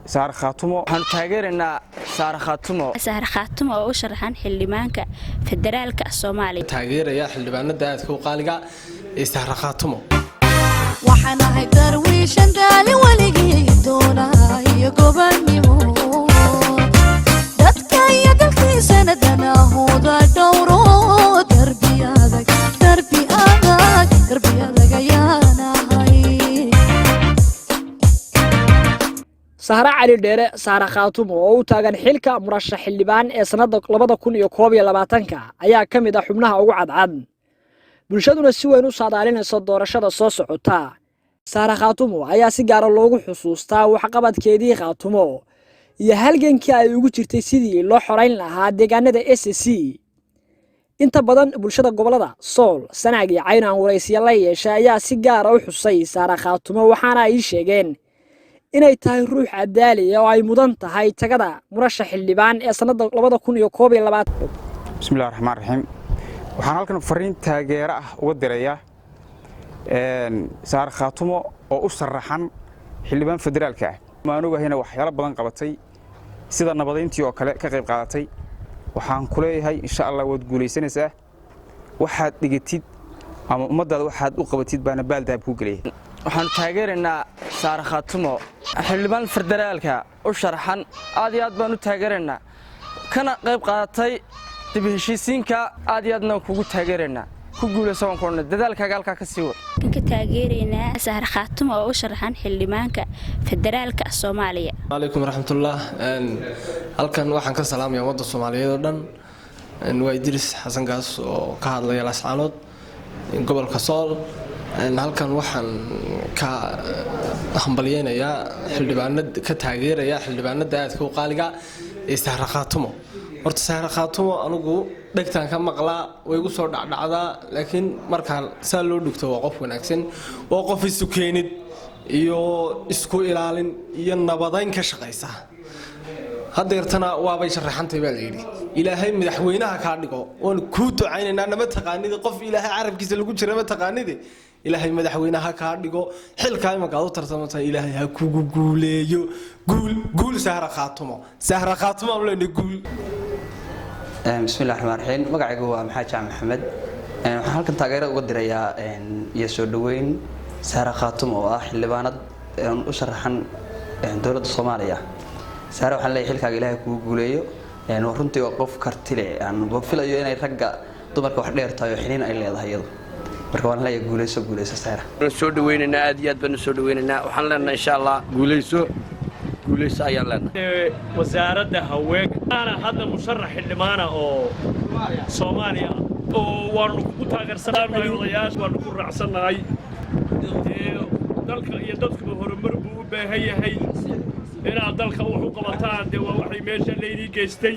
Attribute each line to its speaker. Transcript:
Speaker 1: سهر خاتمو waxaan taageeranaa
Speaker 2: Sahar Khaatumo oo u sharaxan xildhibaanka federaalka Soomaaliya
Speaker 3: taageeraya xildhibaanada aadka u qaaliga ee Sahar Khaatumo
Speaker 4: waxaan ahay darwiishan daali waligii doonaayo gobonnimo dadka iyo dalkiisana danahooda dhowro darbiyada
Speaker 5: Sahra Cali Dheere Sahar Khaatumo oo u taagan xilka murashax xildhibaan ee sanadda 2021 ayaa kamid ah xubnaha ugu cadcad bulshaduna si weyn u saadaalinayso doorashada soo socota Sahar Khaatumo ayaa si gaar ah loogu xusuustaa waxqabadkeedii Khaatumo iyo halgankii ay ugu jirtay sidii loo xoreyn lahaa deegaanada SSC inta badan bulshada gobolada Sool Sanaag iyo Cayn aan wareysiyo la yeeshay ayaa si gaar ah u xusay Sahar Khaatumo waxaana ay sheegeen inay tahay ruux cadaali oo ay mudan tahay tagada murashax xildhibaan ee sanadda 2021
Speaker 1: bismillaahir rahmaanir rahiim waxaan halkan fariin taageero ah uga dirayaa Sahar Khaatumo oo u sharaxan xildhibaan federaalka ah maanuga hina waxyaalo badan qabatay sida nabadeyntii oo kale ka qayb qaadatay waxaan ku leeyahay insha Allah wad guuleysanaysaa waxaad dhigatid ama ummadaada waxaad u qabatid baana baaldaab ku galay
Speaker 6: waxaan taageeranaa Sahar Khaatumo xildhibaan federaalka u sharaxan aad iyo aad baan u taageeranaa kana qayb qaadatay dib heshiisiinka aad iyo aadna kugu taageeranaa ku guuleysan koona dadaalkaaga halka ka sii wad
Speaker 2: ka taageeranaa Sahar Khaatumo oo u sharaxan xildhibaanka federaalka Soomaaliya
Speaker 3: Alaykum rahmatullah halkan waxaan ka salaamayaa wadada Soomaaliyeed oo dhan waa Idris Xasan Gaas oo ka hadlaya Laascaanood gobolka Sool halkan waxaan ka hambalyeeynaa xildhibaanada ka taageeraya xildhibaanada aadka u qaaliga ee Sahar Khaatumo horta Sahar Khaatumo anigu dhagtaan ka maqlaa way igu soo dhacdhacdaa laakiin markaan saa loo dhigto waa qof wanaagsan waa qof isu keenid iyo isku ilaalin iyo nabadeyn ka shaqeysa hadeertana waabay sharaxantay baa la yiri ilaahay madaxweynaha ka dhigo oo ku ducaynaynaa nama taqaanid qof ilaahay carabkiisa lagu jira ma taqaanid ilaahay madaxweynaha ka dhigo xilka imaka u tartamata ilaahay ha kugu guuleeyo guul Sahar Khaatumo leena guul
Speaker 7: bismillaahir rahmaanir rahiim magacaygu waa Maxamed Maxamed waxaan halkan taageero uga dirayaa iyo soo dhaweyn Sahar Khaatumo oo ah xildhibaanad u sharaxan dawladda Soomaaliya Sahar waxaan leeyahay xilkaaga ilaahay kugu guuleeyo runtii waa qof karti leh aan filayo inay ragga dumarka wax dheer tahay xiniin ay leedahay iyadu marka waan leeyahay guuleyso Sahar
Speaker 6: soo dhaweynaa aad iyo aad baan soo dhaweynaa waxaan leenahay insha Allah guuleyso ayaan leenahay
Speaker 8: wasaaradda haweenka ana hadda musharax xildhibaana oo Soomaaliya oo waan ku taageersanahay odayaasha waan ku raacsanahay dalka iyo dadku horumar buu u baahan yahay inaad dalka wax u qabataan waa waxay meesha leeyni geystay